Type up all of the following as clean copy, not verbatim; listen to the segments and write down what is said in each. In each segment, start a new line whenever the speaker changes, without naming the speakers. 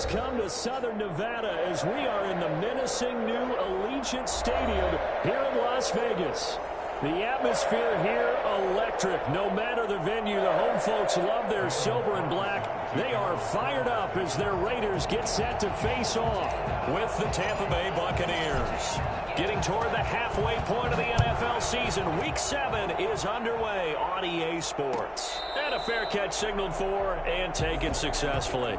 has come to Southern Nevada as we are in the menacing new Allegiant Stadium here in Las Vegas. The atmosphere here, electric. No matter the venue, the home folks love their silver and black. They are fired up as their Raiders get set to face off with the Tampa Bay Buccaneers. Getting toward the halfway point of the NFL season, Week 7 is underway on EA Sports. And a fair catch signaled for and taken successfully.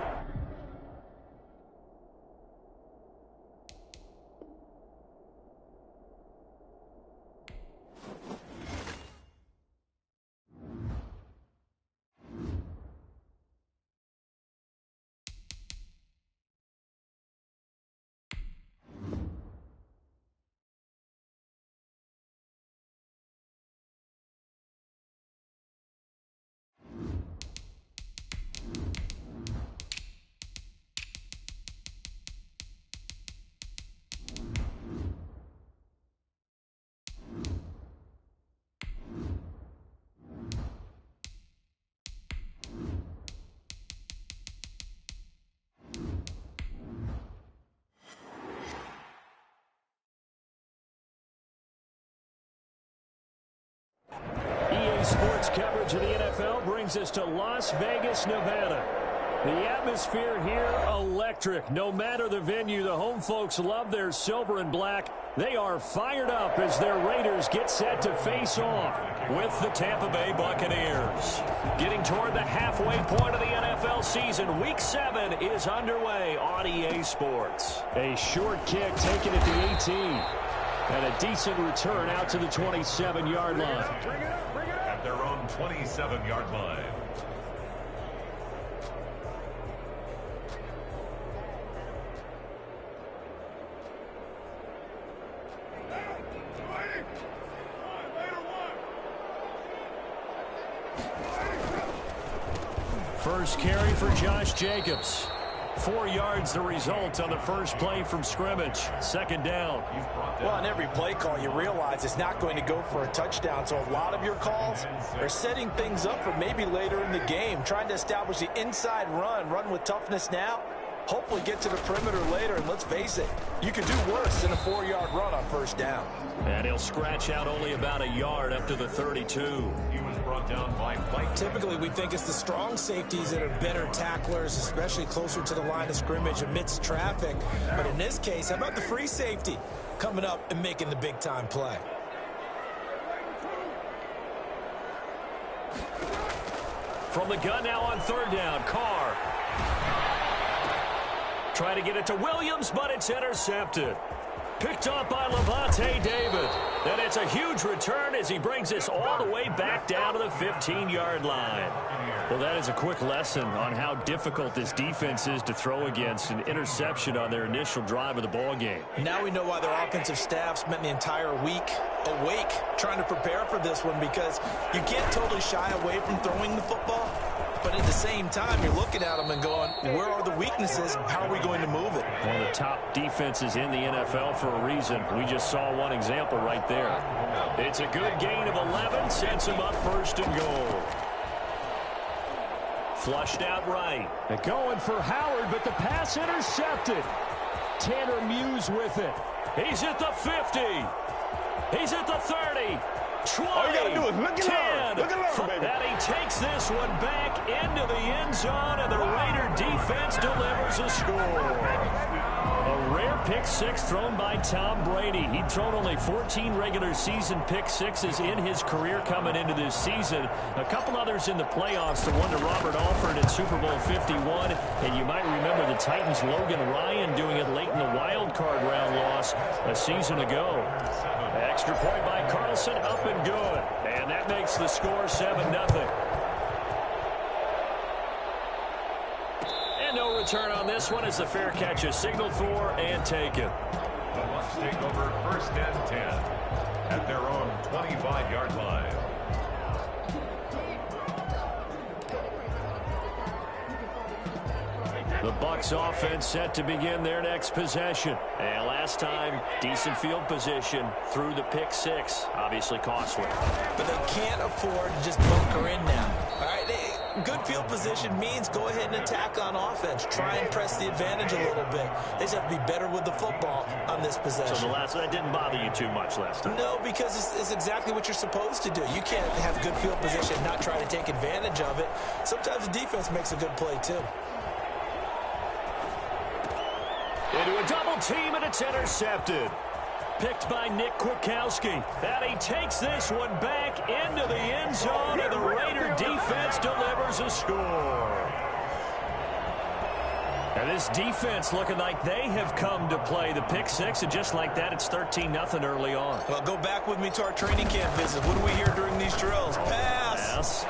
Sports coverage of the NFL brings us to Las Vegas, Nevada. The atmosphere here, electric. No matter the venue, the home folks love their silver and black. They are fired up as their Raiders get set to face off with the Tampa Bay Buccaneers. Getting toward the halfway point of the NFL season, Week 7 is underway on EA Sports. A short kick taken at the 18. And a decent return out to the 27-yard line.
At their own 27-yard line.
First carry for Josh Jacobs. 4 yards the result on the first play from scrimmage. Second down.
Well, on every play call, you realize it's not going to go for a touchdown. So a lot of your calls are setting things up for maybe later in the game, trying to establish the inside run with toughness now, hopefully get to the perimeter later. And let's face it, you could do worse than a 4-yard run on first down.
And he'll scratch out only about a yard up to the 32.
He was brought down by Mike.
Typically, we think it's the strong safeties that are better tacklers, especially closer to the line of scrimmage amidst traffic. But in this case, how about the free safety coming up and making the big-time play?
From the gun now on third down, Carr. Try to get it to Williams, but it's intercepted. Picked up by Levante David. And it's a huge return as he brings this all the way back down to the 15-yard line. Well, that is a quick lesson on how difficult this defense is to throw against. An interception on their initial drive of the ball game.
Now we know why their offensive staff spent the entire week awake trying to prepare for this one, because you can't totally shy away from throwing the football. But at the same time, you're looking at them and going, where are the weaknesses? How are we going to move it?
One of the top defenses in the NFL for a reason. We just saw one example right there. It's a good gain of 11, sets him up first and goal. Flushed out right. They're going for Howard, but the pass intercepted. Tanner Muse with it. He's at the 50. He's at the 30. 20,
all you got to do is look at
10,
look at baby.
And he takes this one back into the end zone, and the Raider defense delivers a score. A rare pick six thrown by Tom Brady. He'd thrown only 14 regular season pick sixes in his career coming into this season. A couple others in the playoffs, the one to Robert Alford in Super Bowl 51. And you might remember the Titans' Logan Ryan doing it late in the wild card round loss a season ago. Extra point by Carlson, up and good. And that makes the score 7-0. And no return on this one as the fair catch is signaled for and taken.
The Bucs take over first and 10 at their own 25-yard line.
The Bucs offense set to begin their next possession. And last time, decent field position through the pick six. Obviously costly.
But they can't afford to just bunker in now. All right, Good field position means go ahead and attack on offense. Try and press the advantage a little bit. They just have to be better with the football on this possession.
So that didn't bother you too much last time?
No, because it's exactly what you're supposed to do. You can't have good field position and not try to take advantage of it. Sometimes the defense makes a good play, too.
Into a double team, and it's intercepted. Picked by Nick Kwiatkowski. And he takes this one back into the end zone, and the Raider defense delivers a score. And this defense looking like they have come to play. The pick six, and just like that, it's 13-0 early on.
Well, go back with me to our training camp visit. What do we hear during these drills? Pass.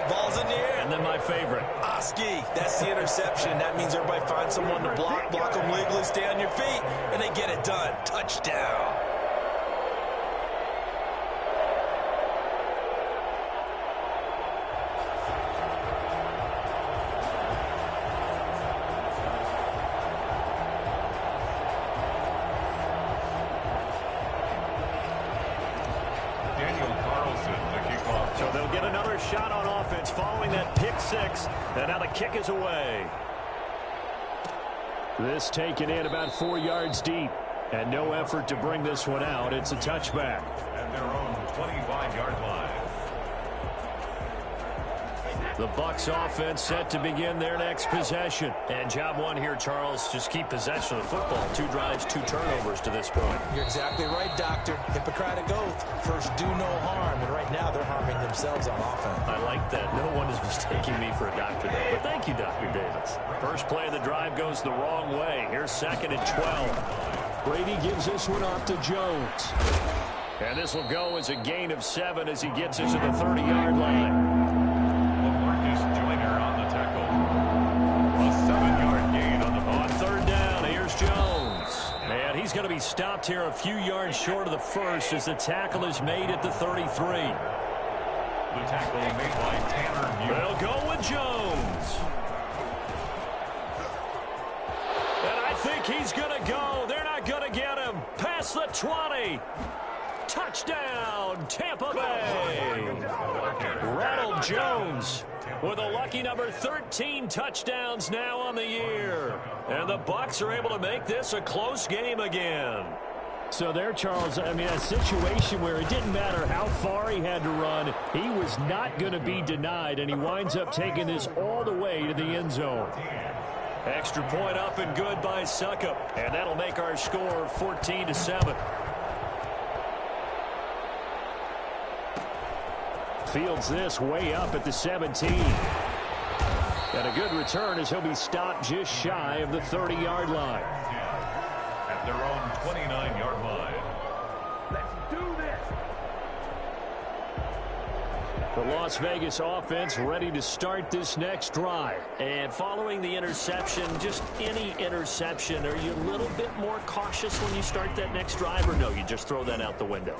Ball's in the air.
And then my favorite.
Oski. That's the interception. That means everybody finds someone to block them legally, stay on your feet, and they get it done. Touchdown.
So they'll get another shot on offense following that pick six. And now the kick is away. This taken in about 4 yards deep. And no effort to bring this one out. It's a touchback.
At their own 25-yard line.
The Bucs offense set to begin their next possession. And job one here, Charles, just keep possession of the football. 2 drives, 2 turnovers to this point.
You're exactly right, Doctor. Hippocratic oath. First, do no harm. And right now, they're harming themselves on offense.
I like that. No one is mistaking me for a doctor, though. But thank you, Dr. Davis. First play of the drive goes the wrong way. Here's 2nd and 12. Brady gives this one off to Jones. And this will go as a gain of 7 as he gets into the 30-yard line. He's going to be stopped here a few yards short of the first as the tackle is made at the 33.
The tackle made by Tanner Mute.
They'll go with Jones. And I think he's going to go. They're not going to get him. Past the 20. Touchdown, Tampa Bay. Ronald Jones with a lucky number 13 touchdowns now on the year. And the Bucs are able to make this a close game again. So there, Charles, I mean, a situation where it didn't matter how far he had to run, he was not going to be denied, and he winds up taking this all the way to the end zone. Extra point up and good by Succop, and that'll make our score 14-7. Fields this way up at the 17. And a good return as he'll be stopped just shy of the 30-yard line.
At their own 29-yard line.
Let's do this.
The Las Vegas offense ready to start this next drive. And following the interception, just any interception, are you a little bit more cautious when you start that next drive, or no, you just throw that out the window?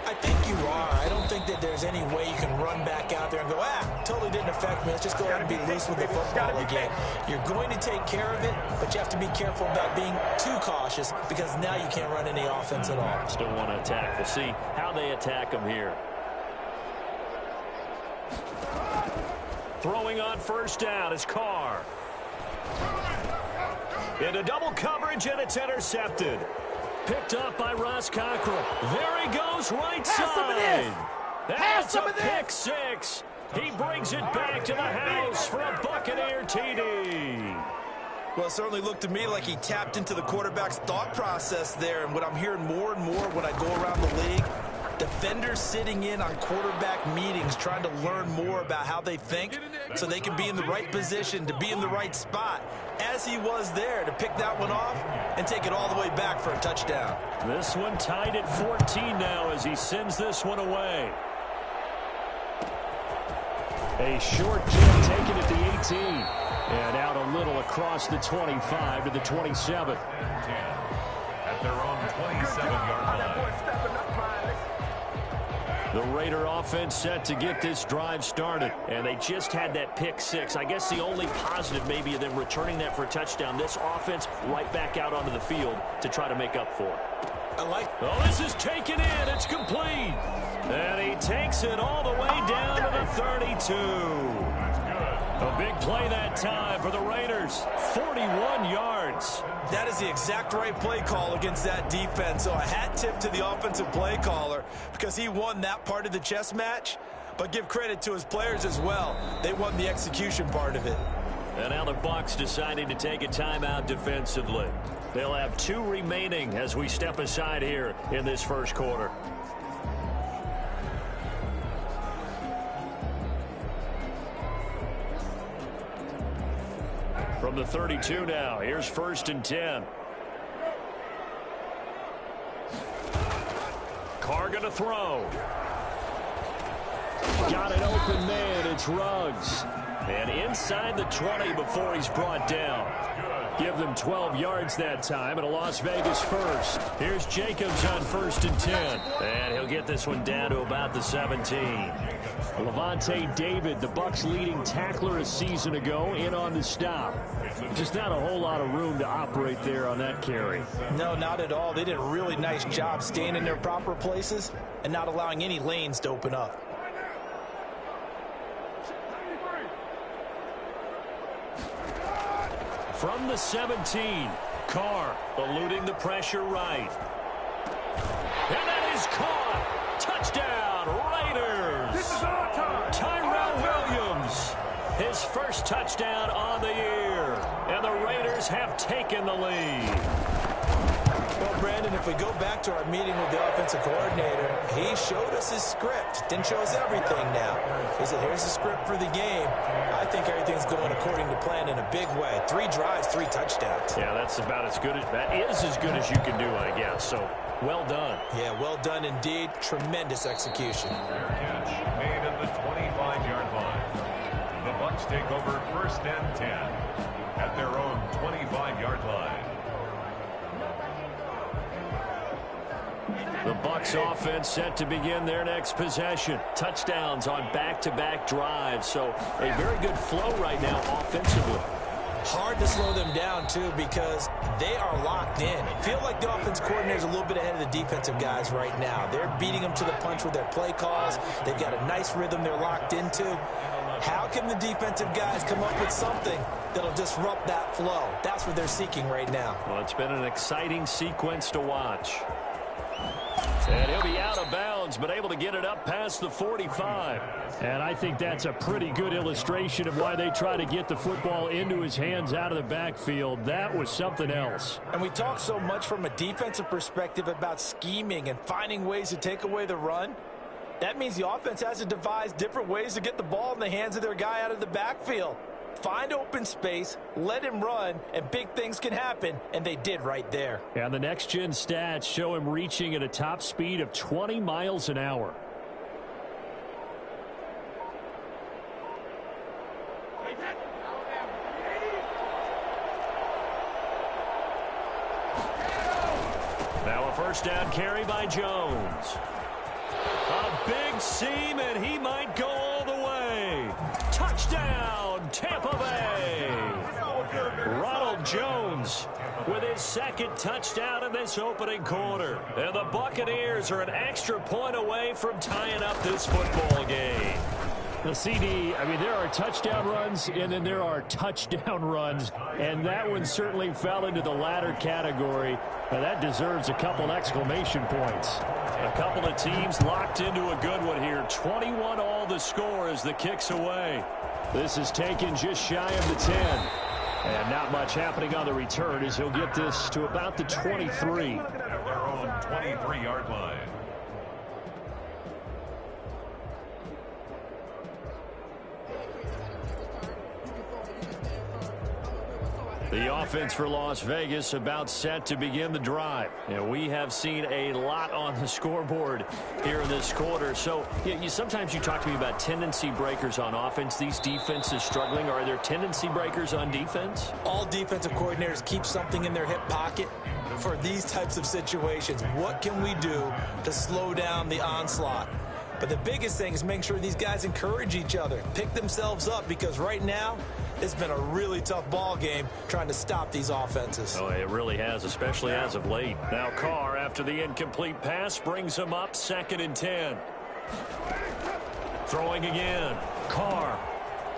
I think you are. I don't think that there's any way you can run back out there and go, totally didn't affect me. Let's just go ahead and be loose with the football again. You're going to take care of it, but you have to be careful about being too cautious because now you can't run any offense at all.
Still want to attack. We'll see how they attack them here. Throwing on first down is Carr. Into double coverage, and it's intercepted. Picked up by Ross Cockrell. There he goes, right side. That's a pick six. He brings it back to the house for a Buccaneer TD.
Well, it certainly looked to me like he tapped into the quarterback's thought process there. And what I'm hearing more and more when I go around the league, defenders sitting in on quarterback meetings trying to learn more about how they think so they can be in the right position to be in the right spot, as he was there to pick that one off and take it all the way back for a touchdown.
This one tied at 14 now as he sends this one away. A short kick taken at the 18 and out a little across the 25 to the 27.
At their own 27-yard line.
The Raider offense set to get this drive started, and they just had that pick six. I guess the only positive maybe of them returning that for a touchdown. This offense right back out onto the field to try to make up for it. Oh, this is taken in. It's complete. And he takes it all the way down to the 32. A big play that time for the Raiders. 41 yards.
That is the exact right play call against that defense. So a hat tip to the offensive play caller because he won that part of the chess match. But give credit to his players as well. They won the execution part of it.
And now the Bucs deciding to take a timeout defensively. They'll have 2 remaining as we step aside here in this first quarter. From the 32 now, here's 1st and 10. Carr going to throw. Got an open man. It's Ruggs. And inside the 20 before he's brought down. Give them 12 yards that time and a Las Vegas first. Here's Jacobs on 1st and 10. And he'll get this one down to about the 17. Levante David, the Bucs leading tackler a season ago, in on the stop. Just not a whole lot of room to operate there on that carry.
No, not at all. They did a really nice job staying in their proper places and not allowing any lanes to open up.
From the 17, Carr eluding the pressure right. And that is caught. Touchdown, Raiders.
This is our time.
Tyrell Williams, his first touchdown on the year. And the Raiders have taken the lead.
Well, Brandon, if we go back to our meeting with the offensive coordinator, he showed us his script. Didn't show us everything now. He said, here's the script for the game. I think everything's going according to plan in a big way. 3 drives, 3 touchdowns.
Yeah, that's about as good as, that is as good as you can do, I guess. So, well done.
Yeah, well done indeed. Tremendous execution.
Fair catch made at the 25-yard line. The Bucs take over 1st and 10 at their own 25-yard line.
The Bucs offense set to begin their next possession. Touchdowns on back-to-back drives. So a very good flow right now offensively.
Hard to slow them down, too, because they are locked in. Feel like the offense coordinator is a little bit ahead of the defensive guys right now. They're beating them to the punch with their play calls. They've got a nice rhythm they're locked into. How can the defensive guys come up with something that'll disrupt that flow? That's what they're seeking right now.
Well, it's been an exciting sequence to watch. And he'll be out of bounds, but able to get it up past the 45. And I think that's a pretty good illustration of why they try to get the football into his hands out of the backfield. That was something else.
And we talk so much from a defensive perspective about scheming and finding ways to take away the run. That means the offense has to devise different ways to get the ball in the hands of their guy out of the backfield. Find open space, let him run, and big things can happen, and they did right there.
And the next-gen stats show him reaching at a top speed of 20 miles an hour. Now a first down carry by Jones. A big seam, and he might go all the way. Touchdown, Tampa Bay. Ronald Jones with his 2nd touchdown in this opening quarter. And the Buccaneers are an extra point away from tying up this football game. The CD, I mean, there are touchdown runs, and then there are touchdown runs, and that one certainly fell into the latter category. Now, that deserves a couple exclamation points. A couple of teams locked into a good one here. 21 all the score as the kick's away. This is taken just shy of the 10. And not much happening on the return as he'll get this to about the 23.
Their own 23-yard line.
The offense for Las Vegas about set to begin the drive. And we have seen a lot on the scoreboard here in this quarter. So sometimes you talk to me about tendency breakers on offense. These defenses struggling. Are there tendency breakers on defense?
All defensive coordinators keep something in their hip pocket for these types of situations. What can we do to slow down the onslaught? But the biggest thing is making sure these guys encourage each other, pick themselves up, because right now it's been a really tough ball game trying to stop these offenses.
Oh, it really has, especially as of late. Now Carr, after the incomplete pass, brings him up 2nd and 10. Throwing again. Carr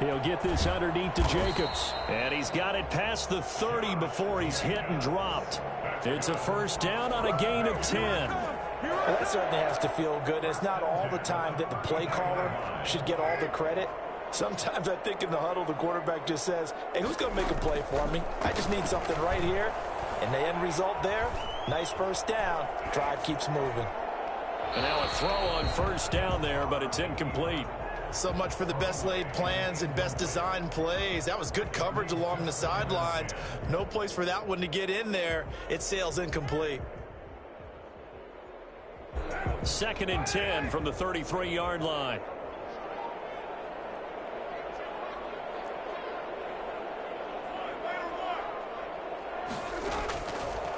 He'll get this underneath to Jacobs. And he's got it past the 30 before he's hit and dropped. It's a first down on a gain of 10.
Well, that certainly has to feel good. It's not all the time that the play caller should get all the credit. Sometimes I think in the huddle, the quarterback just says, hey, who's going to make a play for me? I just need something right here. And the end result there, nice first down. Drive keeps moving.
And now a throw on first down there, but it's incomplete.
So much for the best laid plans and best design plays. That was good coverage along the sidelines. No place for that one to get in there. It sails incomplete.
2nd and 10 from the 33-yard line.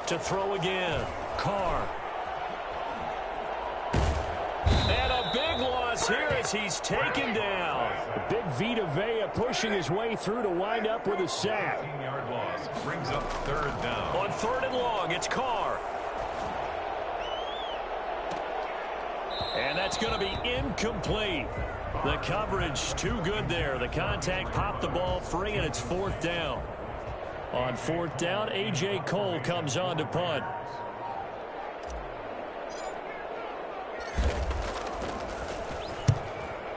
To throw again. Carr. And a big loss here as he's taken down. Big Vita Vea pushing his way through to wind up with a sack.
15-yard loss brings up 3rd down.
On 3rd and long, it's Carr. And that's going to be incomplete. The coverage too good there. The contact popped the ball free, and it's 4th down. On 4th down, A.J. Cole comes on to punt.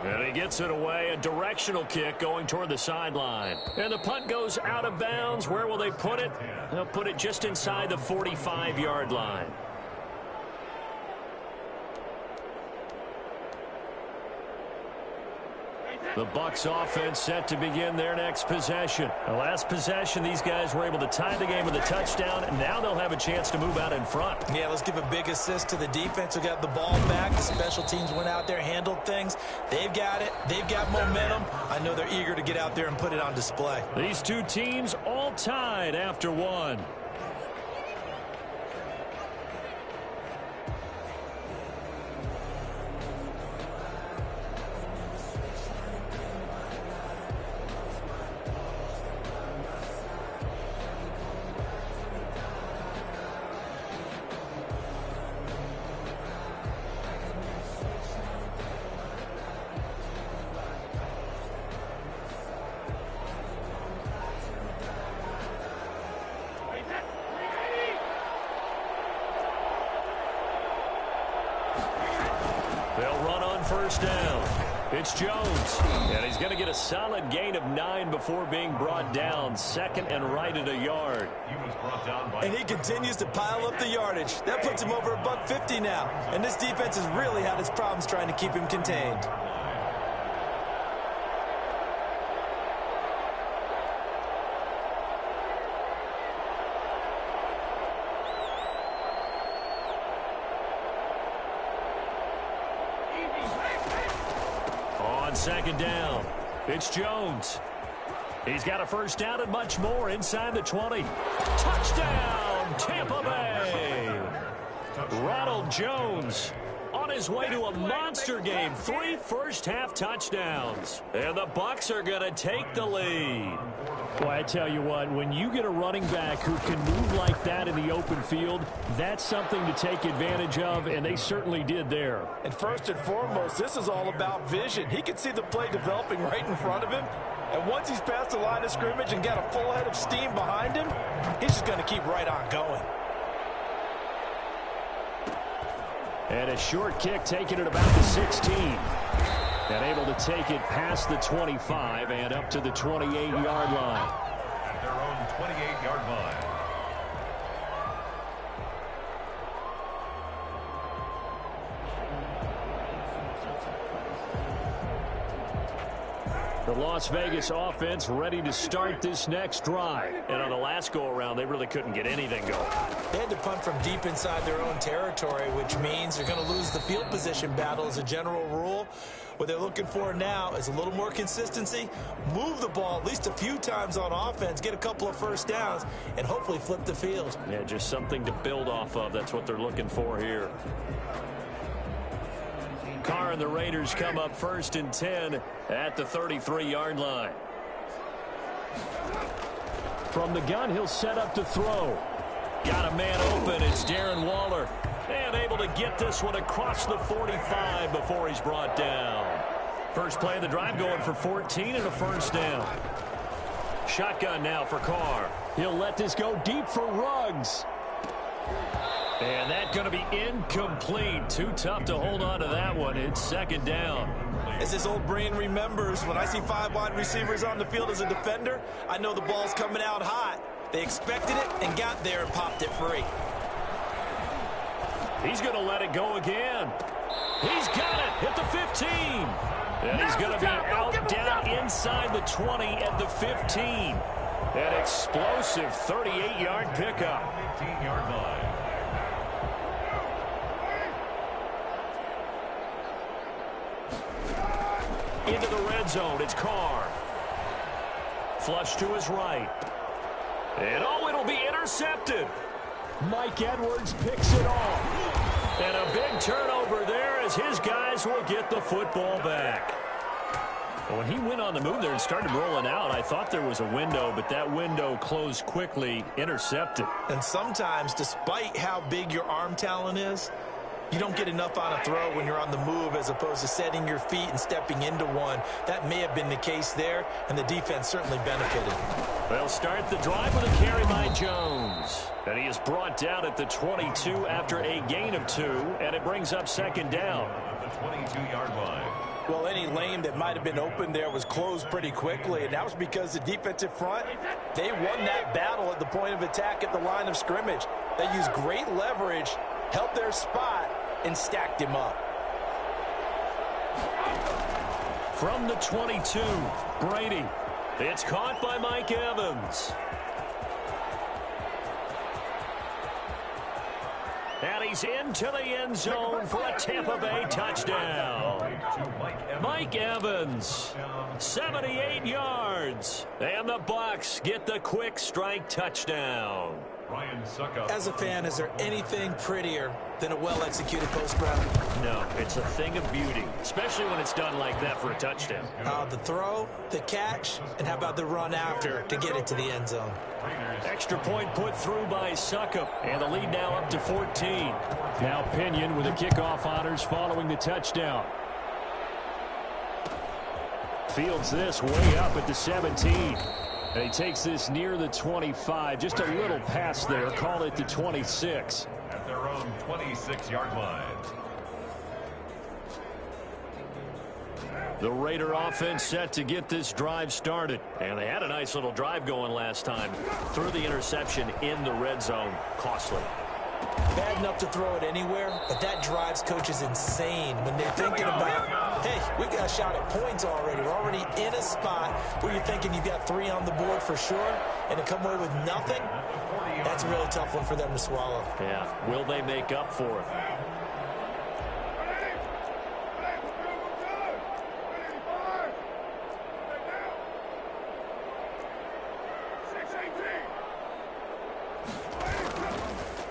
And he gets it away. A directional kick going toward the sideline. And the punt goes out of bounds. Where will they put it? They'll put it just inside the 45-yard line. The Bucs offense set to begin their next possession. The last possession, these guys were able to tie the game with a touchdown, and now they'll have a chance to move out in front.
Yeah, let's give a big assist to the defense who got the ball back. The special teams went out there, handled things. They've got it. They've got momentum. I know they're eager to get out there and put it on display.
These two teams all tied after one. First down. It's Jones. And he's going to get a solid gain of 9 before being brought down. 2nd and right at a yard.
He was brought down by...
And he continues to pile up the yardage. That puts him over $150 now. And this defense has really had its problems trying to keep him contained.
On 2nd down, it's Jones. He's got a first down and much more inside the 20. Touchdown, Tampa Bay. Ronald Jones on his way to a monster game. 3 first-half touchdowns. And the Bucs are going to take the lead. Well, I tell you what, when you get a running back who can move like that in the open field, that's something to take advantage of, and they certainly did there.
And first and foremost, this is all about vision. He can see the play developing right in front of him. And once he's past the line of scrimmage and got a full head of steam behind him, he's just going to keep right on going.
And a short kick taken at about the 16. And able to take it past the 25 and up to the 28-yard line.
At their own 28-yard line.
The Las Vegas offense ready to start this next drive. And on the last go-around, they really couldn't get anything going.
They had to punt from deep inside their own territory, which means they're going to lose the field position battle as a general rule. What they're looking for now is a little more consistency, move the ball at least a few times on offense, get a couple of first downs, and hopefully flip the field.
Yeah, just something to build off of. That's what they're looking for here. Carr and the Raiders come up 1st and 10 at the 33-yard line. From the gun, he'll set up to throw. Got a man open. It's Darren Waller. And able to get this one across the 45 before he's brought down. First play of the drive going for 14 and a first down. Shotgun now for Carr. He'll let this go deep for Ruggs. And that's going to be incomplete. Too tough to hold on to that one. It's second down.
As his old brain remembers, when I see 5 wide receivers on the field as a defender, I know the ball's coming out hot. They expected it and got there and popped it free.
He's going to let it go again. He's got it at the 15. And he's going to be out down inside the 20 at the 15. An explosive 38-yard pickup.
15-yard line.
Into the red zone, it's Carr. Flush to his right. And it'll be intercepted. Mike Edwards picks it off. And a big turnover there as his guys will get the football back. When he went on the move there and started rolling out, I thought there was a window, but that window closed quickly, intercepted.
And sometimes, despite how big your arm talent is, you don't get enough on a throw when you're on the move as opposed to setting your feet and stepping into one. That may have been the case there, and the defense certainly benefited.
They'll start the drive with a carry by Jones. And he is brought down at the 22 after a gain of 2, and it brings up second down.
At the 22-yard line.
Well, any lane that might have been open there was closed pretty quickly, and that was because the defensive front, they won that battle at the point of attack at the line of scrimmage. They used great leverage, held their spot, and stacked him up.
From the 22, Brady. It's caught by Mike Evans. And he's into the end zone for a Tampa Bay touchdown. Mike Evans, 78 yards. And the Bucs get the quick strike touchdown.
As a fan, is there anything prettier than a well-executed post route?
No, it's a thing of beauty, especially when it's done like that for a touchdown.
The throw, the catch, and how about the run after to get it to the end zone?
Extra point put through by Succop, and the lead now up to 14. Now Pinion with the kickoff honors following the touchdown. Fields this way up at the 17. And he takes this near the 25. Just a little pass there. Call it the 26.
At their own 26-yard line.
The Raider offense set to get this drive started. And they had a nice little drive going last time. Threw the interception in the red zone. Costly.
Bad enough to throw it anywhere, but that drives coaches insane when they're thinking about, hey, we got a shot at points already. We're already in a spot where you're thinking you've got 3 on the board for sure, and to come away with nothing, that's a really tough one for them to swallow.
Yeah, will they make up for it?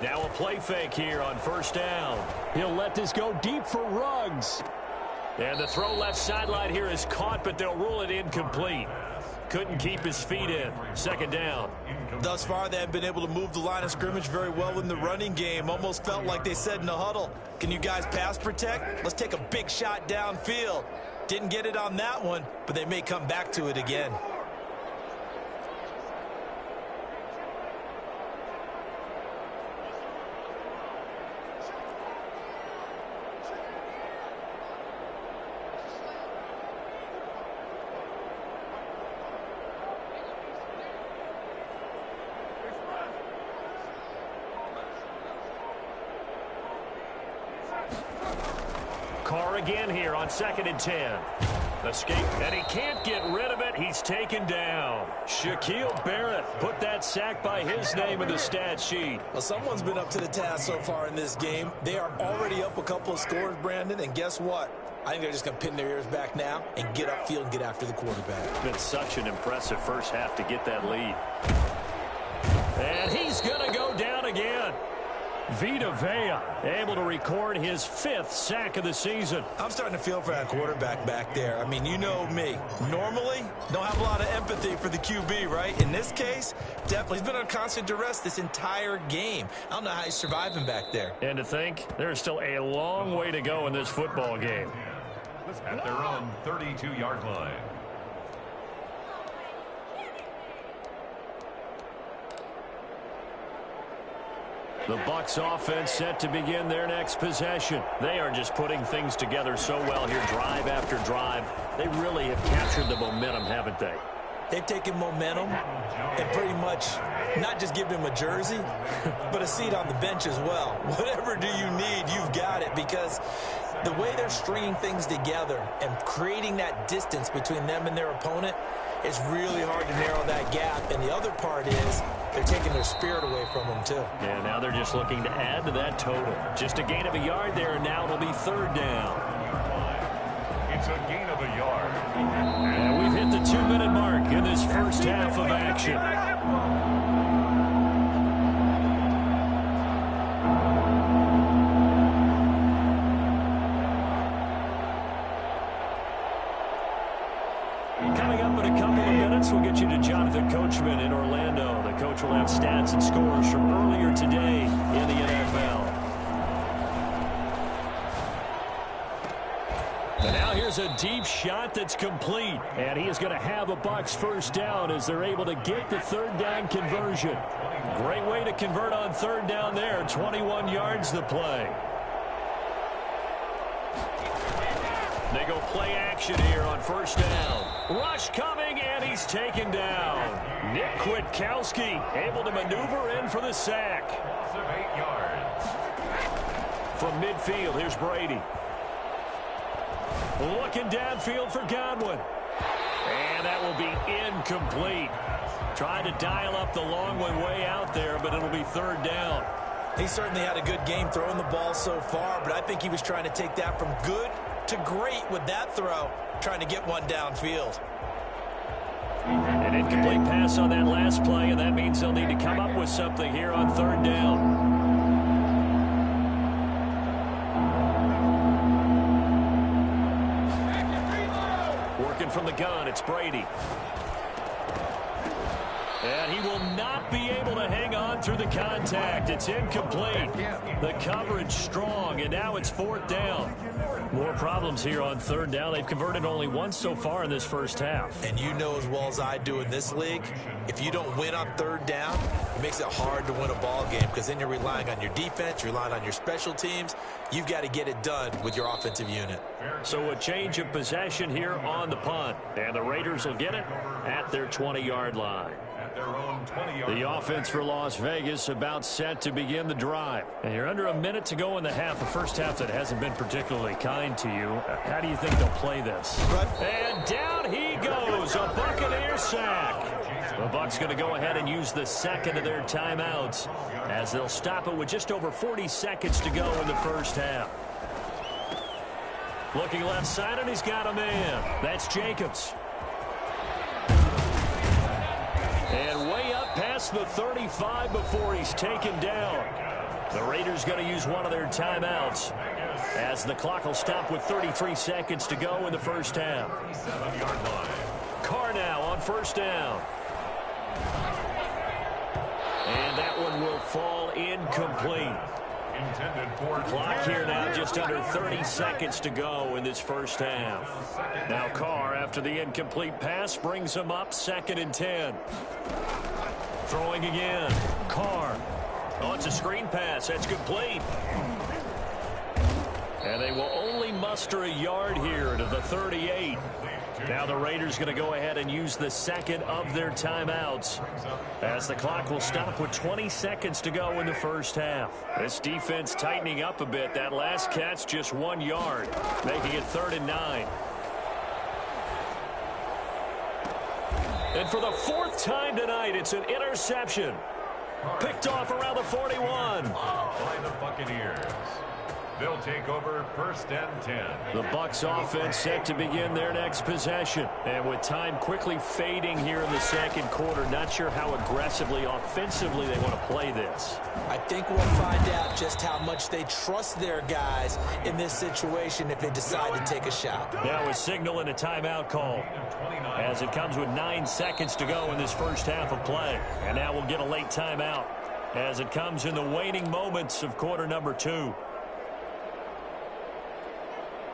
Now a play fake here on first down. He'll let this go deep for Ruggs. And the throw left sideline here is caught, but they'll rule it incomplete. Couldn't keep his feet in. Second down.
Thus far, they have been able to move the line of scrimmage very well in the running game. Almost felt like they said in the huddle, can you guys pass protect? Let's take a big shot downfield. Didn't get it on that one, but they may come back to it again.
Carr again here on 2nd and 10. Escape, and he can't get rid of it. He's taken down. Shaquille Barrett put that sack by his name in the stat sheet.
Well, someone's been up to the task so far in this game. They are already up a couple of scores, Brandon, and guess what? I think they're just going to pin their ears back now and get upfield and get after the quarterback.
It's been such an impressive first half to get that lead. And he's going to go down again. Vita Vea able to record his 5th sack of the season.
I'm starting to feel for that quarterback back there. I mean, you know me. Normally, don't have a lot of empathy for the QB, right? In this case, definitely. He's been on constant duress this entire game. I don't know how he's surviving back there.
And to think, there's still a long way to go in this football game.
at their own 32-yard line.
The Bucs offense set to begin their next possession. They are just putting things together so well here, drive after drive. They really have captured the momentum, haven't they?
They've taken momentum and pretty much not just given him a jersey, but a seat on the bench as well. Whatever do you need, you've got it, because the way they're stringing things together and creating that distance between them and their opponent, it's really hard to narrow that gap. And the other part is they're taking their spirit away from them, too.
Yeah, now they're just looking to add to that total. Just a gain of a yard there, and now it'll be third down.
It's a gain of a yard.
And we've hit the 2-minute mark in this first half of action. Coming up in a couple of minutes, we'll get you to Jonathan Coachman in Orlando. The coach will have stats and scores from earlier today in the NFL. And now here's a deep shot that's complete. And he is going to have a Bucs first down as they're able to get the third down conversion. Great way to convert on third down there. 21 yards the play. They go play action here on first down. Rush coming, and he's taken down. Nick Kwiatkowski able to maneuver in for the sack.
Loss of 8 yards.
From midfield, here's Brady. Looking downfield for Godwin. And that will be incomplete. Trying to dial up the long one way out there, but it'll be third down.
He certainly had a good game throwing the ball so far, but I think he was trying to take that from good to great with that throw, trying to get one downfield.
An incomplete pass on that last play, and that means they'll need to come up with something here on third down. Working from the gun, it's Brady. And he will not be able to hang on through the contact. It's incomplete. The coverage strong, and now it's fourth down. More problems here on third down. They've converted only once so far in this first half.
And you know as well as I do in this league, if you don't win on third down, it makes it hard to win a ball game, because then you're relying on your defense, you're relying on your special teams. You've got to get it done with your offensive unit.
So a change of possession here on the punt. And the Raiders will get it at their 20-yard line. The offense for Las Vegas about set to begin the drive. And you're under a minute to go in the half, the first half that hasn't been particularly kind to you. How do you think they'll play this? And down he goes, a Buccaneer sack. The Bucs going to go ahead and use the second of their timeouts as they'll stop it with just over 40 seconds to go in the first half. Looking left side, and he's got a man. That's Jacobs. And way up past the 35 before he's taken down. The Raiders going to use one of their timeouts as the clock will stop with 33 seconds to go in the first half. Carr now on first down. And that one will fall incomplete. Clock here now just under 30 seconds to go in this first half. Now Carr, after the incomplete pass, brings him up 2nd and 10. Throwing again. Carr. Oh, it's a screen pass. That's complete. And they will only muster a yard here to the 38. Now the Raiders going to go ahead and use the second of their timeouts as the clock will stop with 20 seconds to go in the first half. This defense tightening up a bit. That last catch just 1 yard, making it 3rd and 9. And for the 4th time tonight, it's an interception. Picked off around the 41.
By the Buccaneers. They'll take over 1st and 10.
The Bucs offense set to begin their next possession. And with time quickly fading here in the second quarter, not sure how aggressively, offensively they want to play this.
I think we'll find out just how much they trust their guys in this situation if they decide to take a shot.
Now a signal and a timeout call as it comes with 9 seconds to go in this first half of play. And now we'll get a late timeout as it comes in the waning moments of quarter number 2.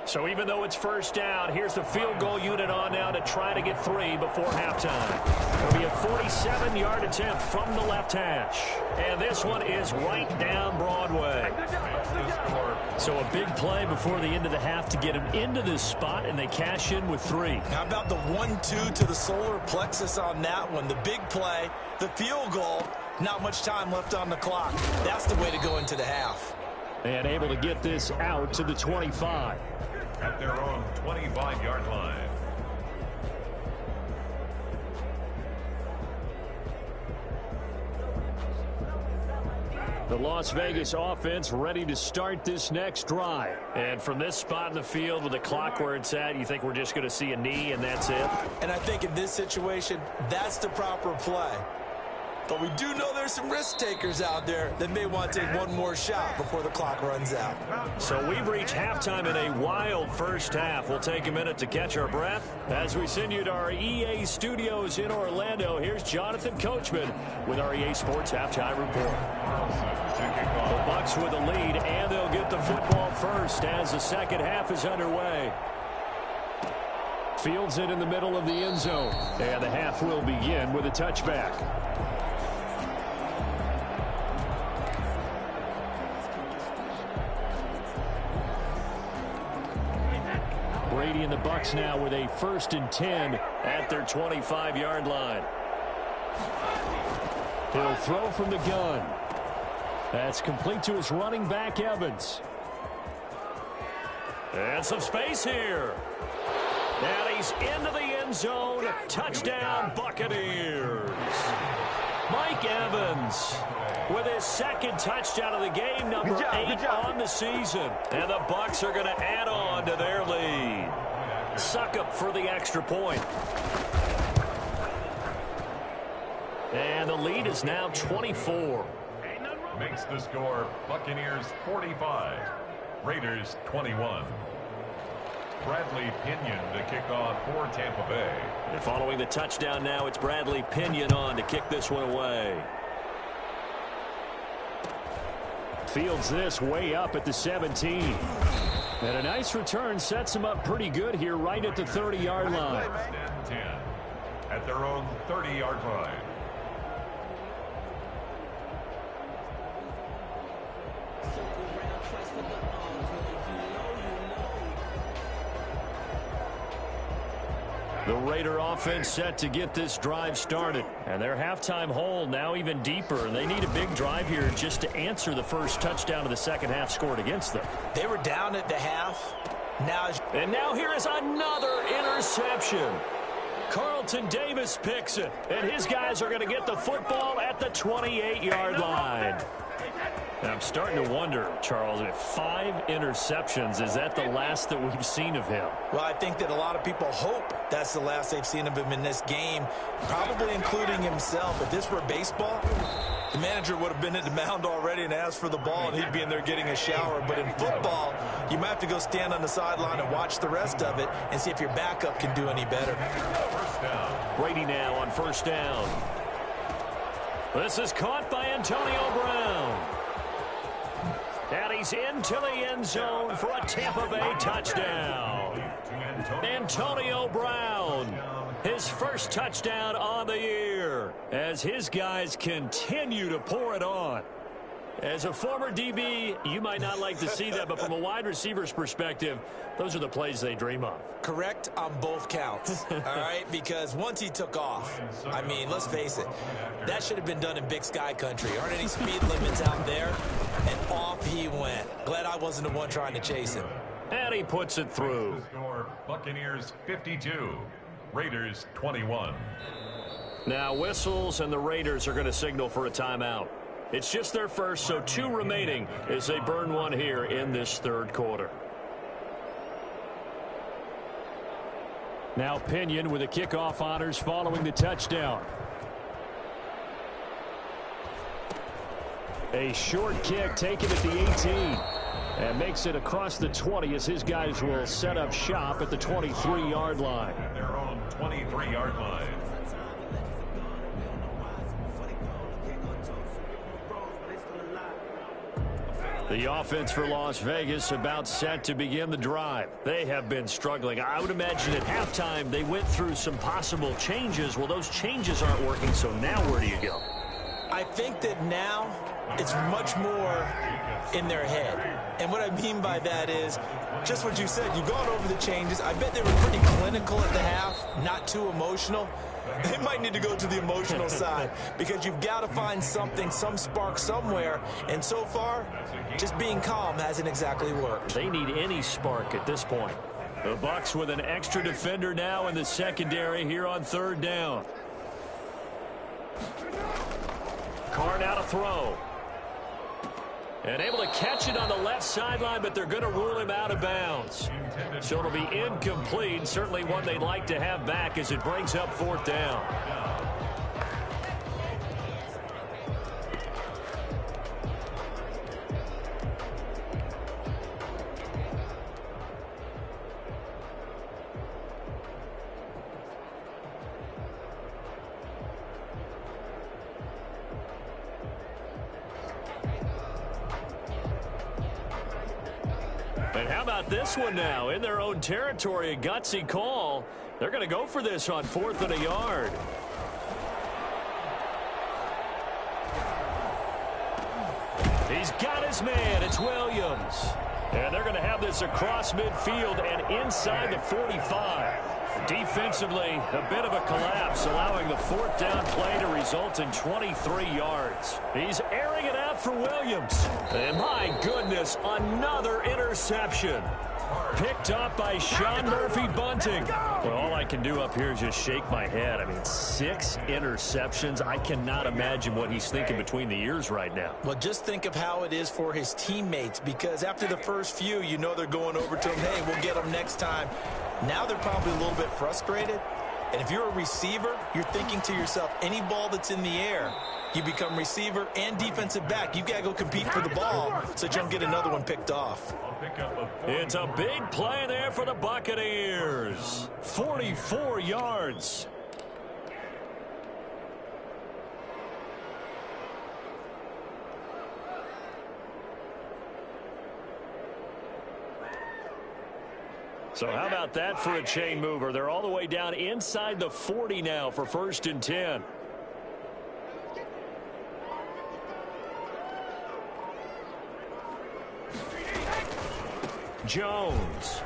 So even though it's first down, here's the field goal unit on now to try to get 3 before halftime. It'll be a 47-yard attempt from the left hash. And this one is right down Broadway. So a big play before the end of the half to get him into this spot, and they cash in with 3.
How about the 1-2 to the solar plexus on that one? The big play, the field goal, not much time left on the clock. That's the way to go into the half.
And able to get this out to the 25.
At their own 25-yard line.
The Las Vegas offense ready to start this next drive. And from this spot in the field with the clock where it's at, you think we're just going to see a knee and that's it?
And I think in this situation, that's the proper play. But we do know there's some risk takers out there that may want to take one more shot before the clock runs out.
So we've reached halftime in a wild first half. We'll take a minute to catch our breath as we send you to our EA studios in Orlando. Here's Jonathan Coachman with our EA Sports Halftime Report. The Bucks with the lead, and they'll get the football first as the second half is underway. Fields it in the middle of the end zone, and the half will begin with a touchback. Brady and the Bucks now with a 1st and 10 at their 25-yard line. He'll throw from the gun. That's complete to his running back, Evans. And some space here. And he's into the end zone. Touchdown, Buccaneers. Mike Evans with his second touchdown of the game, number 8 on the season. And the Bucks are going to add on to their lead. Succop for the extra point. And the lead is now 24.
Makes the score Buccaneers 45, Raiders 21. Bradley Pinion to kick off for Tampa Bay.
And following the touchdown now, it's Bradley Pinion on to kick this one away. Fields this way up at the 17. And a nice return sets him up pretty good here right at the 30-yard line.
10 at their own 30-yard line. The
Raider offense set to get this drive started. And their halftime hole now even deeper. And they need a big drive here just to answer the first touchdown of the second half scored against them.
They were down at the half.
And now here is another interception. Carlton Davis picks it. And his guys are going to get the football at the 28-yard line. And I'm starting to wonder, Charles, if 5 interceptions, is that the last that we've seen of him?
Well, I think that a lot of people hope that's the last they've seen of him in this game, probably including himself. If this were baseball, the manager would have been at the mound already and asked for the ball, and he'd be in there getting a shower. But in football, you might have to go stand on the sideline and watch the rest of it and see if your backup can do any better.
Brady now on first down. This is caught by Antonio Brown. And he's into the end zone for a Tampa Bay touchdown. Antonio Brown, his first touchdown on the year, as his guys continue to pour it on. As a former DB, you might not like to see that, but from a wide receiver's perspective, those are the plays they dream of.
Correct on both counts, all right? Because once he took off, I mean, let's face it, that should have been done in Big Sky country. Aren't any speed limits out there? And off he went. Glad I wasn't the one trying to chase him.
And he puts it through.
Buccaneers 52, Raiders 21.
Now whistles, and the Raiders are going to signal for a timeout. It's just their first, so 2 remaining as they burn one here in this third quarter. Now Pinion with the kickoff honors following the touchdown. A short kick taken at the 18. And makes it across the 20 as his guys will set up shop at the 23-yard line.
At their own 23-yard line.
The offense for Las Vegas about set to begin the drive. They have been struggling. I would imagine at halftime they went through some possible changes. Well, those changes aren't working, so now where do you go?
I think that now it's much more in their head. And what I mean by that is just what you said. You've gone over the changes. I bet they were pretty clinical at the half, not too emotional. They might need to go to the emotional side because you've got to find something, some spark somewhere. And so far, just being calm hasn't exactly worked.
They need any spark at this point. The Bucs with an extra defender now in the secondary here on third down. Carr now to throw. And able to catch it on the left sideline, but they're going to rule him out of bounds. So it'll be incomplete. Certainly one they'd like to have back as it brings up fourth down. And how about this one now? In their own territory, a gutsy call. They're going to go for this on 4th and a yard. He's got his man. It's Williams. And they're going to have this across midfield and inside the 45. Defensively, a bit of a collapse, allowing the fourth down play to result in 23 yards. He's airing it out for Williams. And my goodness, another interception. Picked up by Sean Murphy-Bunting. Well, all I can do up here is just shake my head. I mean, 6 interceptions. I cannot imagine what he's thinking between the ears right now.
Well, just think of how it is for his teammates, because after the first few, you know they're going over to him, hey, we'll get him next time. Now they're probably a little bit frustrated. And if you're a receiver, you're thinking to yourself, any ball that's in the air, you become receiver and defensive back. You've got to go compete for the ball so that you don't get another one picked off.
It's a big play there for the Buccaneers. 44 yards. So how about that for a chain mover? They're all the way down inside the 40 now for 1st and 10. Jones.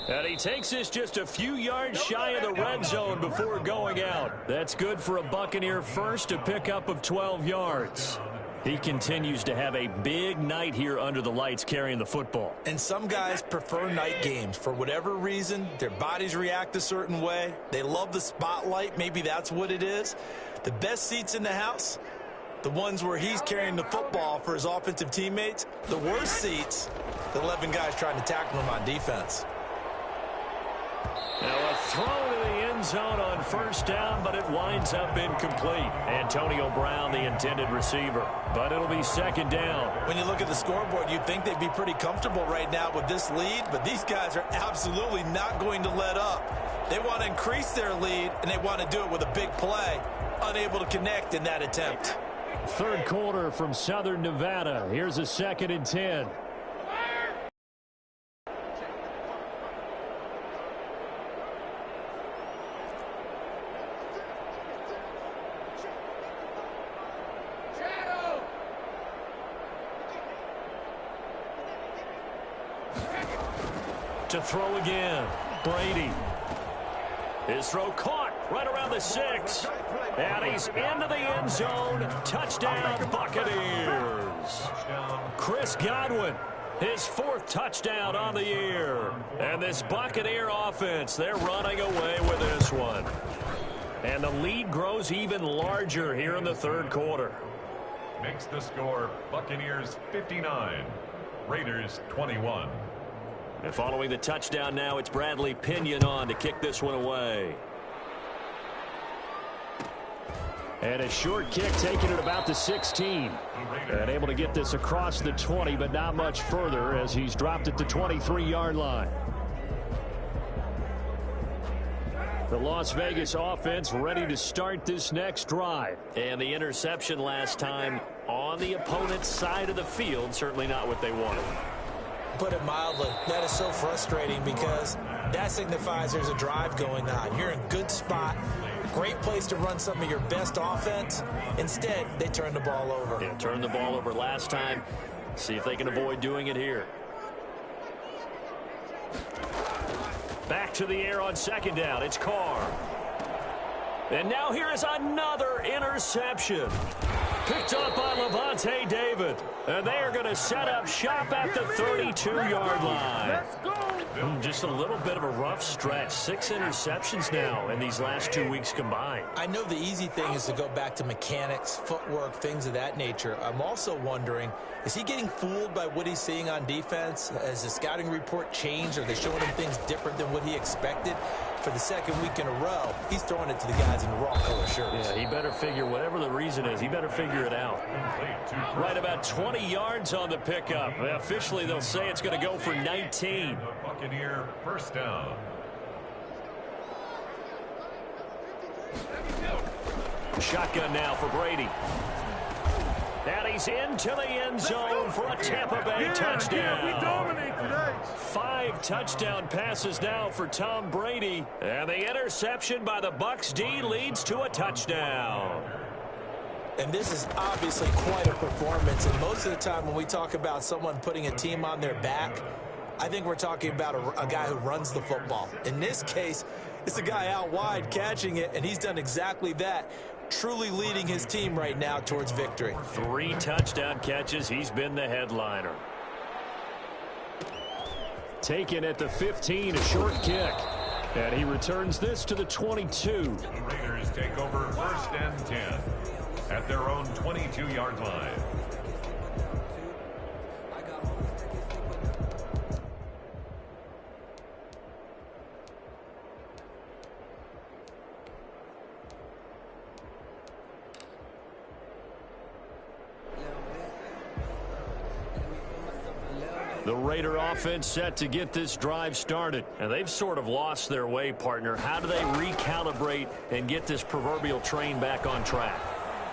And he takes this just a few yards shy of the red zone before going out. That's good for a Buccaneer first, a pickup of 12 yards. He continues to have a big night here under the lights carrying the football.
And some guys prefer night games. For whatever reason, their bodies react a certain way. They love the spotlight. Maybe that's what it is. The best seats in the house, the ones where he's carrying the football for his offensive teammates. The worst seats, the 11 guys trying to tackle him on defense.
Now a throw to the end zone on 1st down, but it winds up incomplete. Antonio Brown, the intended receiver. But it'll be 2nd down.
When you look at the scoreboard, you'd think they'd be pretty comfortable right now with this lead, but these guys are absolutely not going to let up. They want to increase their lead, and they want to do it with a big play. Unable to connect in that attempt.
3rd quarter from Southern Nevada. Here's a 2nd and 10. To throw again, Brady. His throw caught right around the 6. And he's into the end zone. Touchdown, Buccaneers. Chris Godwin, his 4th touchdown on the year. And this Buccaneer offense, they're running away with this one. And the lead grows even larger here in the 3rd quarter.
Makes the score Buccaneers 59, Raiders 21.
And following the touchdown now, it's Bradley Pinion on to kick this one away. And a short kick taken at about the 16. And able to get this across the 20, but not much further as he's dropped at the 23-yard line. The Las Vegas offense ready to start this next drive. And the interception last time on the opponent's side of the field, certainly not what they wanted.
Put it mildly, that is so frustrating because that signifies there's a drive going on. You're in a good spot, great place to run some of your best offense. Instead, they turn the ball over.
Yeah, turned the ball over last time. See if they can avoid doing it here. Back to the air on second down. It's Carr. And now here is another interception. Picked up by Levante David. And they are going to set up shop at the 32-yard line.
Let's go.
Just a little bit of a rough stretch. 6 interceptions now in these last 2 weeks combined.
I know the easy thing is to go back to mechanics, footwork, things of that nature. I'm also wondering, is he getting fooled by what he's seeing on defense? Has the scouting report changed? Are they showing him things different than what he expected? For the second week in a row, he's throwing it to the guys in the raw color shirts.
Yeah, he better figure, whatever the reason is, he better figure it out. Right about 20 yards on the pickup. Officially, they'll say it's going to go for 19.
The Buccaneer first down.
Shotgun now for Brady. And he's into the end zone for a Tampa Bay touchdown.
We dominate today.
5 touchdown passes now for Tom Brady. And the interception by the Bucs D leads to a touchdown.
And this is obviously quite a performance. And most of the time when we talk about someone putting a team on their back, I think we're talking about a guy who runs the football. In this case, it's a guy out wide catching it, and he's done exactly that. Truly leading his team right now towards victory.
3 touchdown catches. He's been the headliner. Taken at the 15, a short kick. And he returns this to the 22.
The Raiders take over first and 10 at their own 22-yard line.
The Raider offense set to get this drive started. And they've sort of lost their way, partner. How do they recalibrate and get this proverbial train back on track?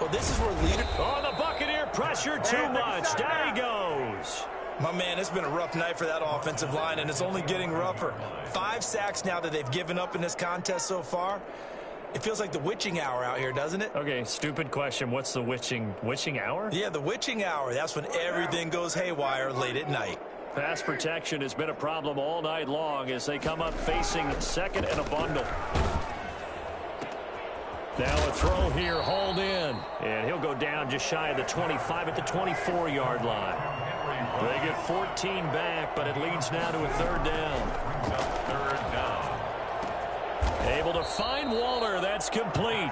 Well, this is where leader...
Oh, the Buccaneer pressure too much. Down he goes.
My man, it's been a rough night for that offensive line, and it's only getting rougher. 5 sacks now that they've given up in this contest so far. It feels like the witching hour out here, doesn't it?
Okay, stupid question. What's the witching hour?
Yeah, the witching hour. That's when everything goes haywire late at night.
Pass protection has been a problem all night long as they come up facing second and a bundle. Now a throw here, hauled in. And he'll go down just shy of the 25 at the 24-yard line. They get 14 back, but it leads now to a third down.
Third down.
Able to find Waller. That's complete.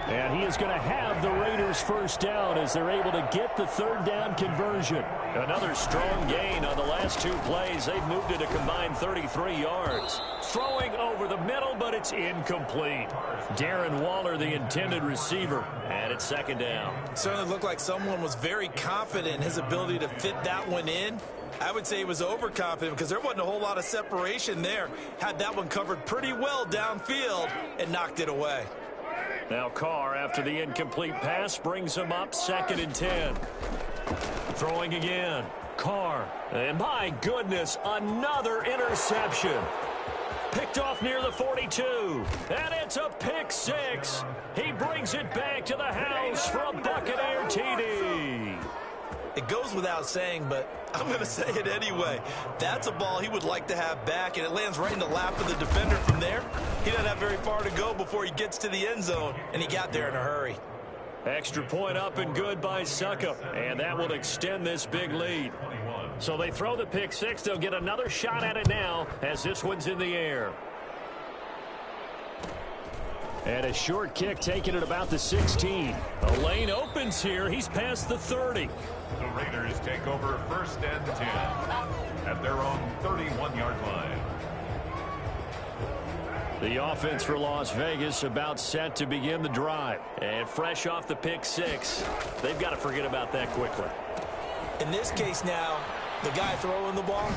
And he is going to have the Raiders first down as they're able to get the third down conversion. Another strong gain on the last 2 plays. They've moved it a combined 33 yards. Throwing over the middle, but it's incomplete. Darren Waller, the intended receiver, and it's second down.
Certainly looked like someone was very confident in his ability to fit that one in. I would say he was overconfident because there wasn't a whole lot of separation there. Had that one covered pretty well downfield and knocked it away.
Now Carr, after the incomplete pass, brings him up second and 10. Throwing again. Carr. And my goodness, another interception. Picked off near the 42. And it's a pick 6. He brings it back to the house for a Buccaneer TD.
It goes without saying, but I'm going to say it anyway. That's a ball he would like to have back, and it lands right in the lap of the defender from there. He doesn't have very far to go before he gets to the end zone, and he got there in a hurry.
Extra point up and good by Suckup, and that will extend this big lead. So they throw the pick 6. They'll get another shot at it now as this one's in the air. And a short kick taken at about the 16. A lane opens here. He's past the 30.
The Raiders take over first and 10 at their own 31-yard line.
The offense for Las Vegas about set to begin the drive. And fresh off the pick 6, they've got to forget about that quickly.
In this case now, the guy throwing the ball,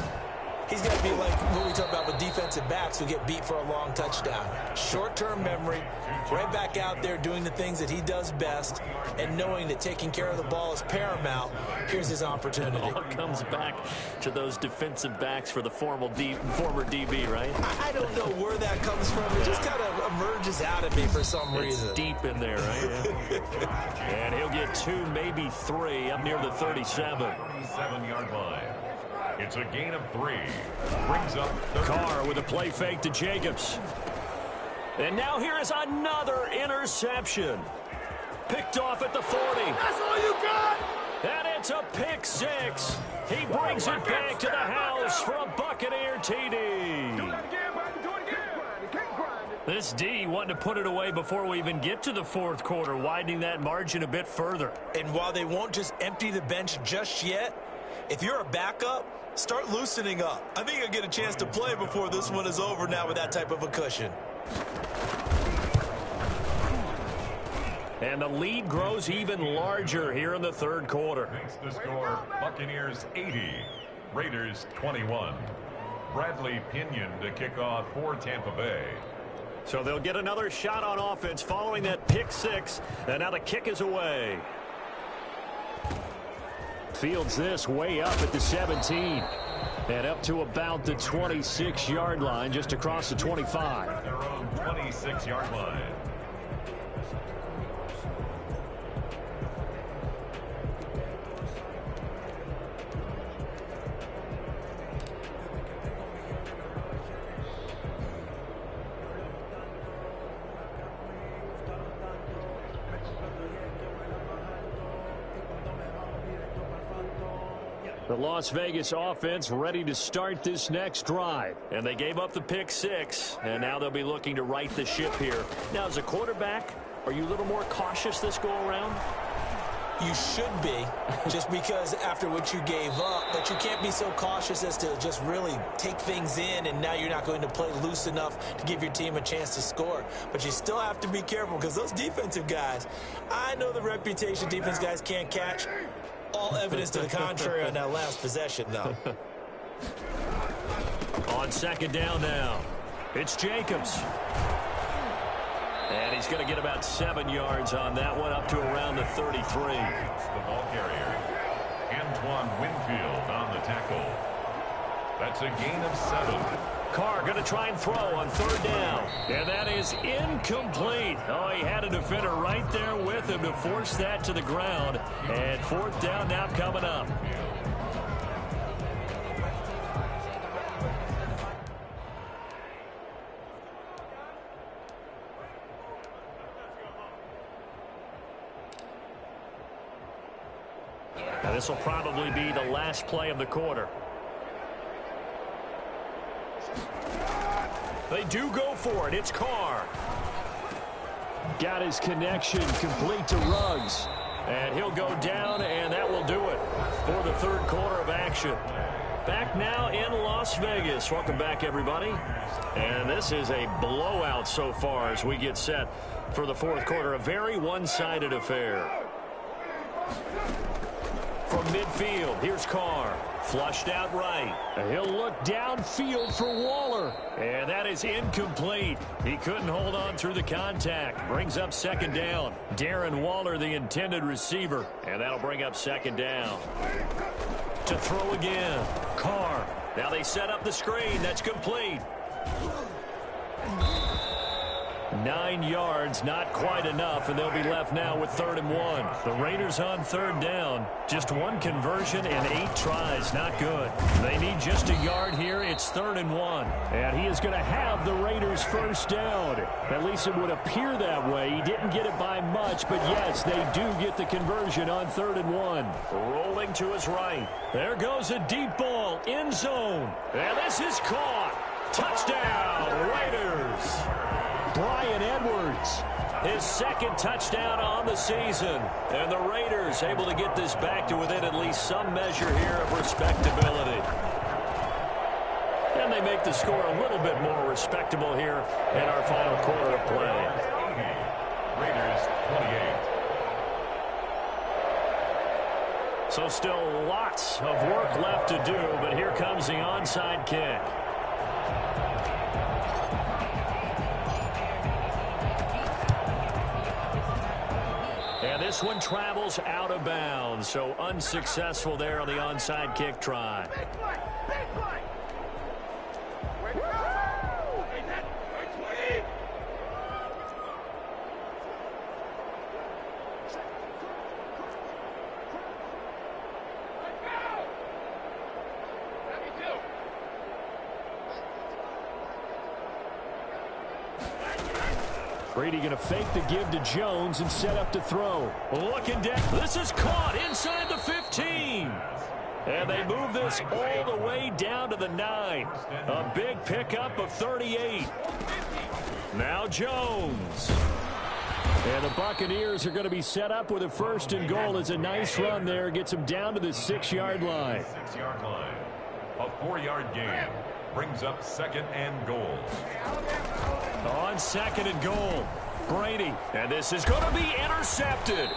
He's going to be like what we talk about with defensive backs who get beat for a long touchdown. Short-term memory, right back out there doing the things that he does best, and knowing that taking care of the ball is paramount. Here's his opportunity.
It all comes back to those defensive backs for the former DB, right?
I don't know where that comes from. It just kind of emerges out of me for some reason.
It's deep in there, right? Yeah. And he'll get 2, maybe 3 up near the 37.
37-yard line. It's a gain of 3. Brings up
Carr with a play fake to Jacobs. And now here is another interception. Picked off at the 40.
That's all you got?
And it's a pick 6. He brings it back to the house for a Buccaneer TD.
Do that again, buddy. Do it again. Keep grinding.
This D wanting to put it away before we even get to the fourth quarter, widening that margin a bit further.
And while they won't just empty the bench just yet, if you're a backup, start loosening up. I think you'll get a chance to play before this one is over now with that type of a cushion.
And the lead grows even larger here in the third quarter.
Makes the score Buccaneers 80, Raiders 21. Bradley Pinion to kick off for Tampa Bay.
So they'll get another shot on offense following that pick 6. And now the kick is away. Fields this way up at the 17. And up to about the 26-yard line, just across the 25.
Their own 26-yard line.
The Las Vegas offense ready to start this next drive. And they gave up the pick 6, and now they'll be looking to right the ship here. Now, as a quarterback, are you a little more cautious this go-around?
You should be, just because after what you gave up, but you can't be so cautious as to just really take things in, and now you're not going to play loose enough to give your team a chance to score. But you still have to be careful, because those defensive guys, I know the reputation defense guys can't catch. All evidence to the contrary on that last possession, though.
On second down now, it's Jacobs. And he's going to get about 7 yards on that one, up to around the 33.
The ball carrier, Antoine Winfield on the tackle. That's a gain of 7.
Carr going to try and throw on third down. And that is incomplete. Oh, he had a defender right there with him to force that to the ground. And fourth down now coming up. Now this will probably be the last play of the quarter. They do go for it. It's Carr. Got his connection complete to Ruggs. And he'll go down, and that will do it for the third quarter of action. Back now in Las Vegas. Welcome back, everybody. And this is a blowout so far as we get set for the fourth quarter. A very one-sided affair. From midfield, here's Carr. Flushed out right. He'll look downfield for Waller. And that is incomplete. He couldn't hold on through the contact. Brings up second down. Darren Waller, the intended receiver. And that'll bring up second down. To throw again. Carr. Now they set up the screen. That's complete. 9 yards, not quite enough, and they'll be left now with 3rd and 1. The Raiders on third down. Just one conversion and 8 tries. Not good. They need just a yard here. It's 3rd and 1. And he is going to have the Raiders first down. At least it would appear that way. He didn't get it by much, but yes, they do get the conversion on 3rd and 1. Rolling to his right. There goes a deep ball. End zone. And this is caught. Touchdown, Raiders. Bryan Edwards, his second touchdown on the season. And the Raiders able to get this back to within at least some measure here of respectability. And they make the score a little bit more respectable here in our final quarter of play.
80, Raiders 28.
So still lots of work left to do, but here comes the onside kick. And this one travels out of bounds, so unsuccessful there on the onside kick try.
Big play! Big play!
Brady going to fake the give to Jones and set up to throw. Looking down. This is caught inside the 15. And they move this all the way down to the 9. A big pickup of 38. Now Jones. And the Buccaneers are going to be set up with a 1st and goal. It's a nice run there. Gets them down to the 6-yard line.
6-yard line. A 4-yard gain. Brings up 2nd and goal.
On 2nd and goal, Brady. And this is going to be intercepted.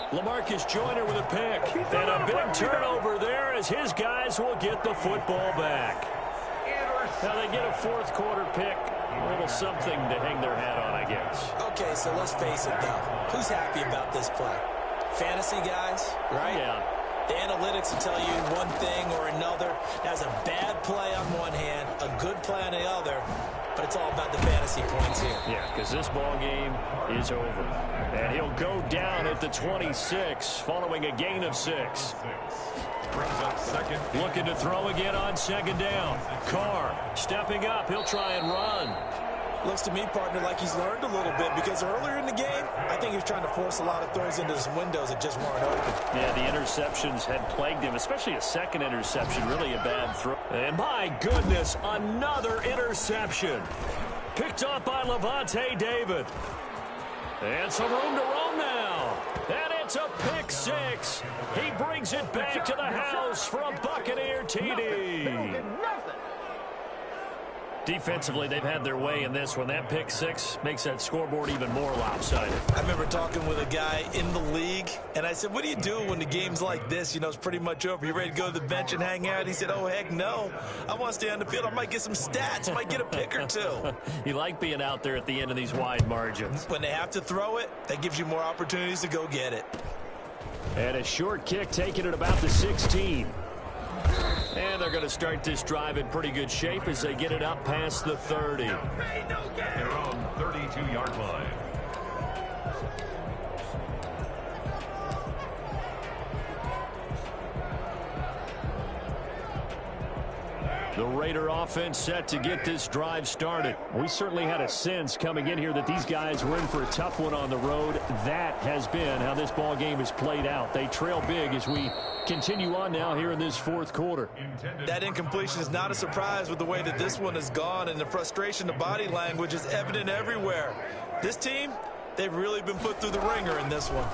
LaMarcus Joyner with a pick. And a big turnover there as his guys will get the football back. Now they get a 4th quarter pick. A little something to hang their hat on, I guess.
Okay, so let's face it, though. Who's happy about this play? Fantasy guys, right?
Yeah.
The analytics will tell you one thing or another. That's a bad play on one hand, a good play on the other, but it's all about the fantasy points here.
Yeah, because this ball game is over. And he'll go down at the 26 following a gain of 6.
Brings up 2nd.
Looking to throw again on 2nd down. Carr stepping up. He'll try and run.
Looks to me, partner, like he's learned a little bit because earlier in the game, I think he was trying to force a lot of throws into some windows that just weren't open.
Yeah, the interceptions had plagued him, especially a 2nd interception. Really a bad throw. And my goodness, another interception. Picked up by Levante David. And some room to roam now. And it's a pick 6. He brings it back to the house for a Buccaneer TD. Defensively, they've had their way in this one. That pick 6 makes that scoreboard even more lopsided.
I remember talking with a guy in the league, and I said, what do you do when the game's like this? You know, it's pretty much over. You ready to go to the bench and hang out? He said, oh, heck no. I want to stay on the field. I might get some stats. I might get a pick or 2.
You like being out there at the end of these wide margins.
When they have to throw it, that gives you more opportunities to go get it.
And a short kick taken at about the 16. And they're going to start this drive in pretty good shape as they get it up past the 30.
Their own 32-yard line.
The Raider offense set to get this drive started. We certainly had a sense coming in here that these guys were in for a tough one on the road. That has been how this ball game has played out. They trail big as we continue on now here in this 4th quarter.
That incompletion is not a surprise with the way that this one has gone, and the frustration, the body language is evident everywhere. This team, they've really been put through the ringer in this one.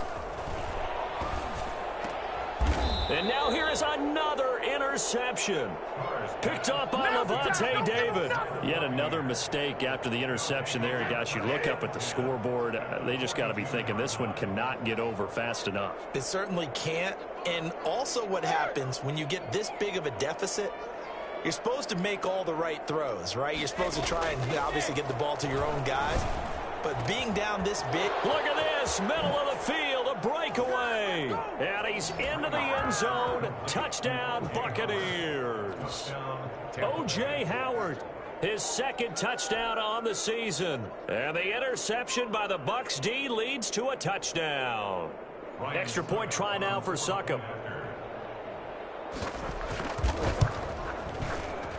And now here is another interception. Picked up by Levante David. Yet another mistake after the interception there. And gosh, you look up at the scoreboard. They just got to be thinking this one cannot get over fast enough.
It certainly can't. And also what happens when you get this big of a deficit, you're supposed to make all the right throws, right? You're supposed to try and obviously get the ball to your own guys. But being down this big.
Look at this, middle of the field, a breakaway. And he's into the end zone. Touchdown, Buccaneers. O.J. Howard, his 2nd touchdown on the season. And the interception by the Bucs D leads to a touchdown. Extra point try now for Succop.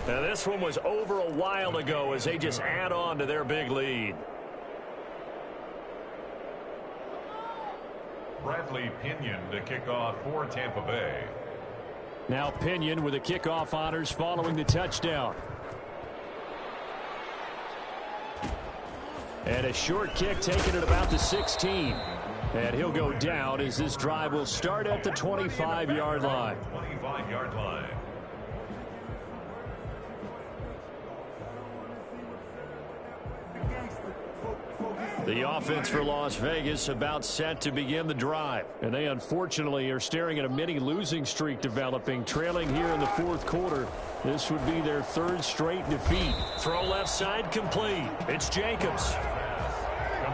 Now this one was over a while ago as they just add on to their big lead.
Bradley Pinion to kick off for Tampa Bay.
Now Pinion with the kickoff honors following the touchdown. And a short kick taken at about the 16. And he'll go down as this drive will start at the 25-yard line.
25-yard line.
Focus
The offense for Las Vegas about set to begin the drive. And they unfortunately are staring at a mini losing streak developing, trailing here in the fourth quarter. This would be their third straight defeat. Throw left side complete. It's Jacobs.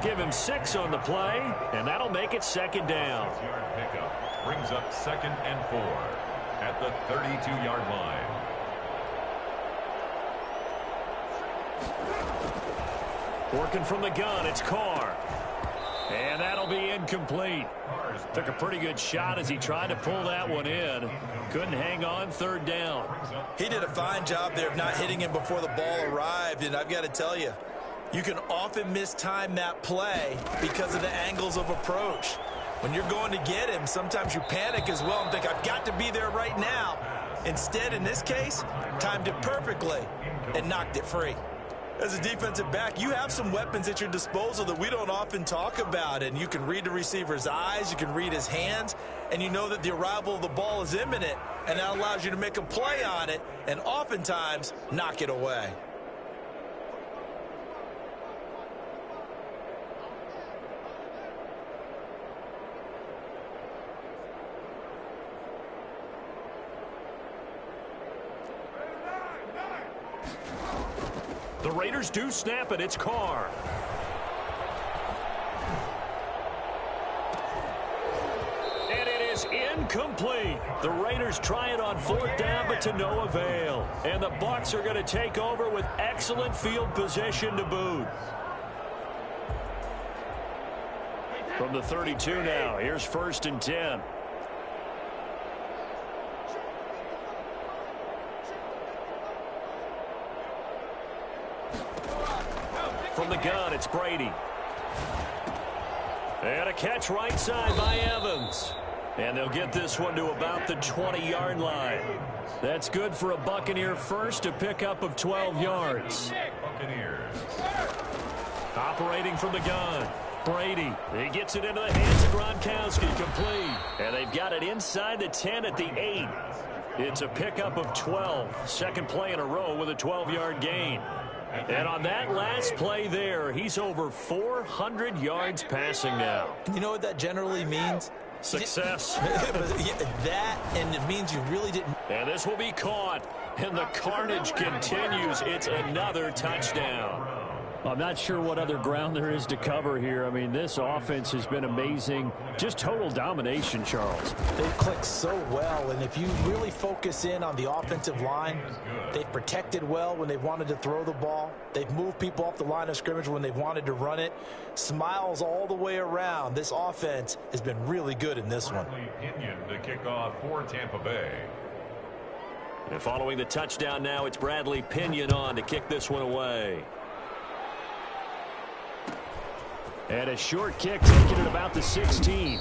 Give him 6 on the play, and that'll make it second down.
Pickup brings up 2nd and 4 at the 32-yard line.
Working from the gun, it's Carr. And that'll be incomplete. Took a pretty good shot as he tried to pull that one in. Couldn't hang on, third down.
He did a fine job there of not hitting him before the ball arrived, and I've got to tell you, you can often mistime that play because of the angles of approach. When you're going to get him, sometimes you panic as well and think, I've got to be there right now. Instead, in this case, timed it perfectly and knocked it free. As a defensive back, you have some weapons at your disposal that we don't often talk about, and you can read the receiver's eyes, you can read his hands, and you know that the arrival of the ball is imminent, and that allows you to make a play on it and oftentimes knock it away.
The Raiders do snap it. It's Carr. And it is incomplete. The Raiders try it on 4th down, but to no avail. And the Bucs are going to take over with excellent field position to boot. From the 32 now, here's 1st and 10. From the gun, it's Brady. And a catch right side by Evans. And they'll get this one to about the 20-yard line. That's good for a Buccaneer first, a pickup of 12 yards.
Buccaneers.
Operating from the gun, Brady. He gets it into the hands of Gronkowski, complete. And they've got it inside the 10 at the 8. It's a pickup of 12. Second play in a row with a 12-yard gain. And on that last play there, he's over 400 yards passing now.
You know what that generally means?
Success.
That, and it means you really didn't.
And this will be caught. And the carnage continues. It's another touchdown. I'm not sure what other ground there is to cover here. I mean, this offense has been amazing. Just total domination, Charles.
They've clicked so well, and if you really focus in on the offensive line, they've protected well when they've wanted to throw the ball. They've moved people off the line of scrimmage when they've wanted to run it. Smiles all the way around. This offense has been really good in this one.
Pinion to kick off for Tampa Bay.
And following the touchdown now, it's Bradley Pinion on to kick this one away. And a short kick taken at about the 16.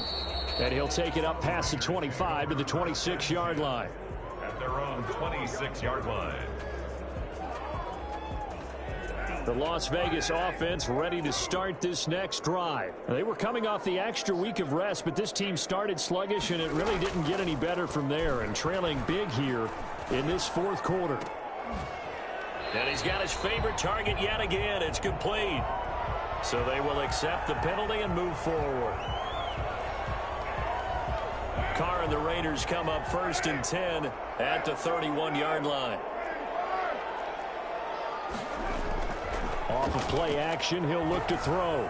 And he'll take it up past the 25 to the 26-yard line.
At their own 26-yard line.
The Las Vegas offense ready to start this next drive. They were coming off the extra week of rest, but this team started sluggish, and it really didn't get any better from there, and trailing big here in this fourth quarter. And he's got his favorite target yet again. It's complete. So they will accept the penalty and move forward. Carr and the Raiders come up 1st and 10 at the 31-yard line. Off of play action, he'll look to throw.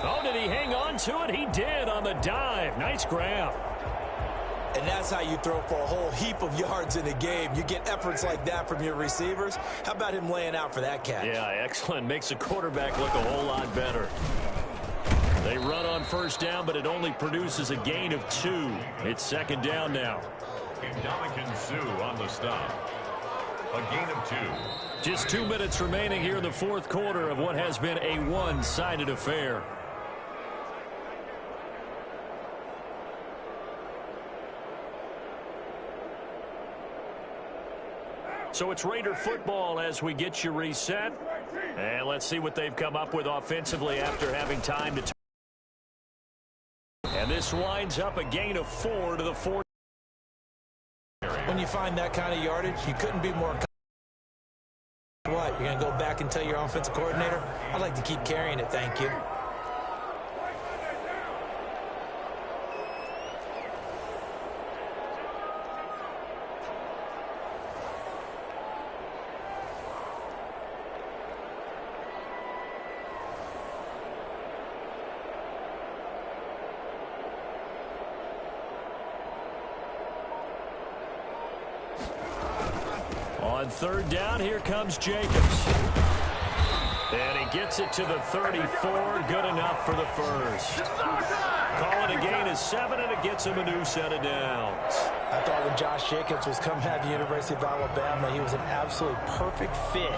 Oh, did he hang on to it? He did on the dive. Nice grab.
And that's how you throw for a whole heap of yards in a game. You get efforts like that from your receivers. How about him laying out for that catch?
Yeah, excellent. Makes the quarterback look a whole lot better. They run on 1st down, but it only produces a gain of 2. It's 2nd down now.
Dominican Sue on the stop. A gain of 2.
Just 2 minutes remaining here in the fourth quarter of what has been a one-sided affair. So it's Raider football as we get you reset. And let's see what they've come up with offensively after having time to turn. And this winds up a gain of 4 to the 4.
When you find that kind of yardage, you couldn't be more What, you're going to go back and tell your offensive coordinator, I'd like to keep carrying it, thank you.
On third down, here comes Jacobs. And he gets it to the 34. Good enough for the first. Calling a gain of 7, and it gets him a new set of downs.
I thought when Josh Jacobs was coming out of the University of Alabama, he was an absolutely perfect fit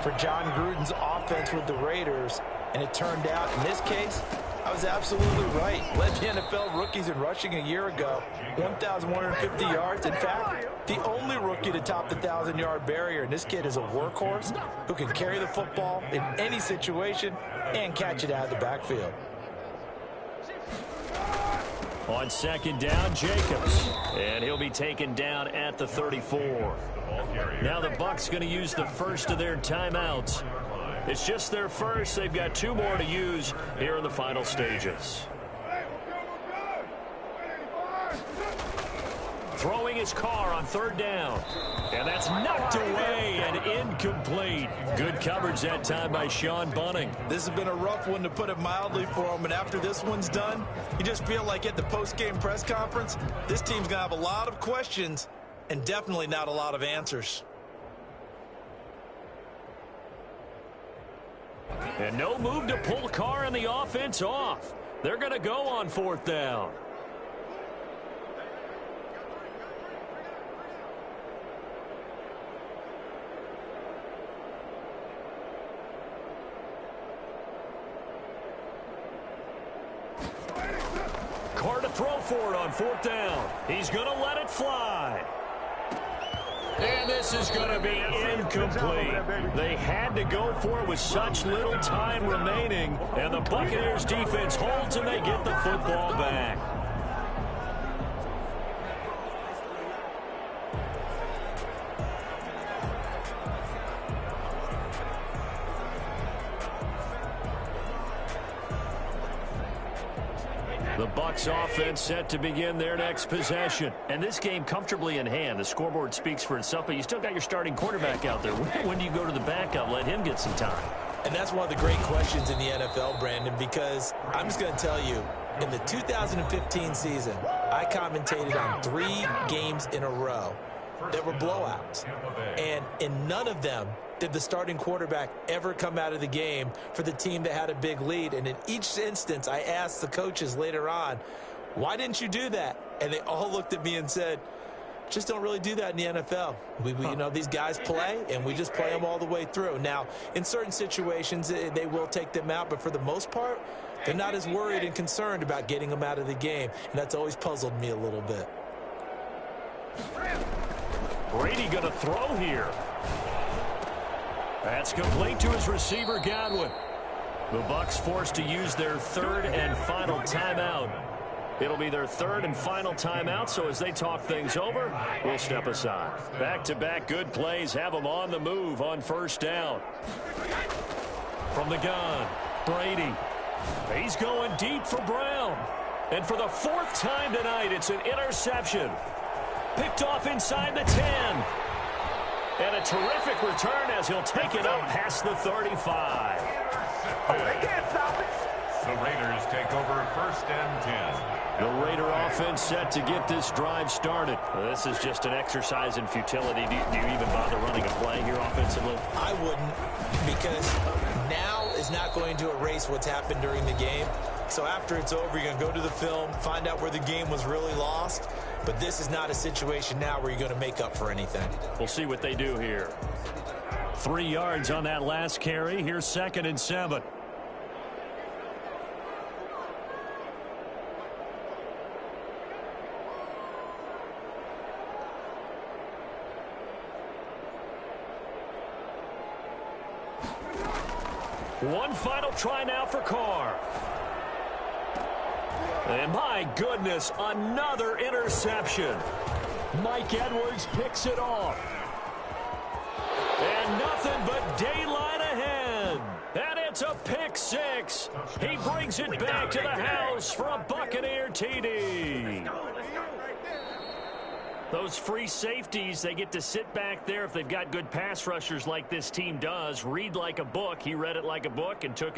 for John Gruden's offense with the Raiders. And it turned out, in this case, I was absolutely right. Led the NFL rookies in rushing a year ago, 1,150 yards. In fact, the only rookie to top the 1,000-yard barrier. And this kid is a workhorse who can carry the football in any situation and catch it out of the backfield.
On second down, Jacobs. And he'll be taken down at the 34. Now the Bucs going to use the first of their timeouts. It's just their first. They've got 2 more to use here in the final stages. Throwing his car on third down. And that's knocked away and incomplete. Good coverage that time by Sean Bunting.
This has been a rough one, to put it mildly, for him. And after this one's done, you just feel like at the post-game press conference, this team's going to have a lot of questions and definitely not a lot of answers.
And no move to pull Carr and the offense off. They're going to go on fourth down. Carr to throw for it on fourth down. He's going to let it fly. And this is going to be incomplete. They had to go for it with such little time remaining. And the Buccaneers defense holds and they get the football back. The Bucs offense set to begin their next possession. And this game comfortably in hand. The scoreboard speaks for itself, but you still got your starting quarterback out there. When do you go to the backup? Let him get some time.
And that's one of the great questions in the NFL, Brandon, because I'm just going to tell you, in the 2015 season, I commentated on 3 games in a row that were blowouts. And in none of them did the starting quarterback ever come out of the game for the team that had a big lead. And in each instance, I asked the coaches later on, why didn't you do that? And they all looked at me and said, just don't really do that in the NFL. You know, these guys play, and we just play them all the way through. Now, in certain situations, they will take them out, but for the most part, they're not as worried and concerned about getting them out of the game. And that's always puzzled me a little bit.
Brady going to throw here. That's complete to his receiver, Godwin. The Bucs forced to use their third and final timeout. It'll be their third and final timeout, so as they talk things over, we'll step aside. Back-to-back good plays have them on the move on first down. From the gun, Brady. He's going deep for Brown. And for the 4th time tonight, it's an interception. Picked off inside the 10. And a terrific return as he'll take it up past the 35.
They can't stop it.
The Raiders take over first and 10.
The Raider offense set to get this drive started. Well, this is just an exercise in futility. Do you even bother running a play here offensively?
I wouldn't, because now is not going to erase what's happened during the game. So after it's over, you're going to go to the film, find out where the game was really lost. But this is not a situation now where you're going to make up for anything.
We'll see what they do here. 3 yards on that last carry. Here's 2nd and 7. One final try now for Carr. And my goodness, another interception. Mike Edwards picks it off. And nothing but daylight ahead. And it's a pick six. He brings it back to the house for a Buccaneer TD. Those free safeties, they get to sit back there if they've got good pass rushers like this team does. Read like a book. He read it like a book and took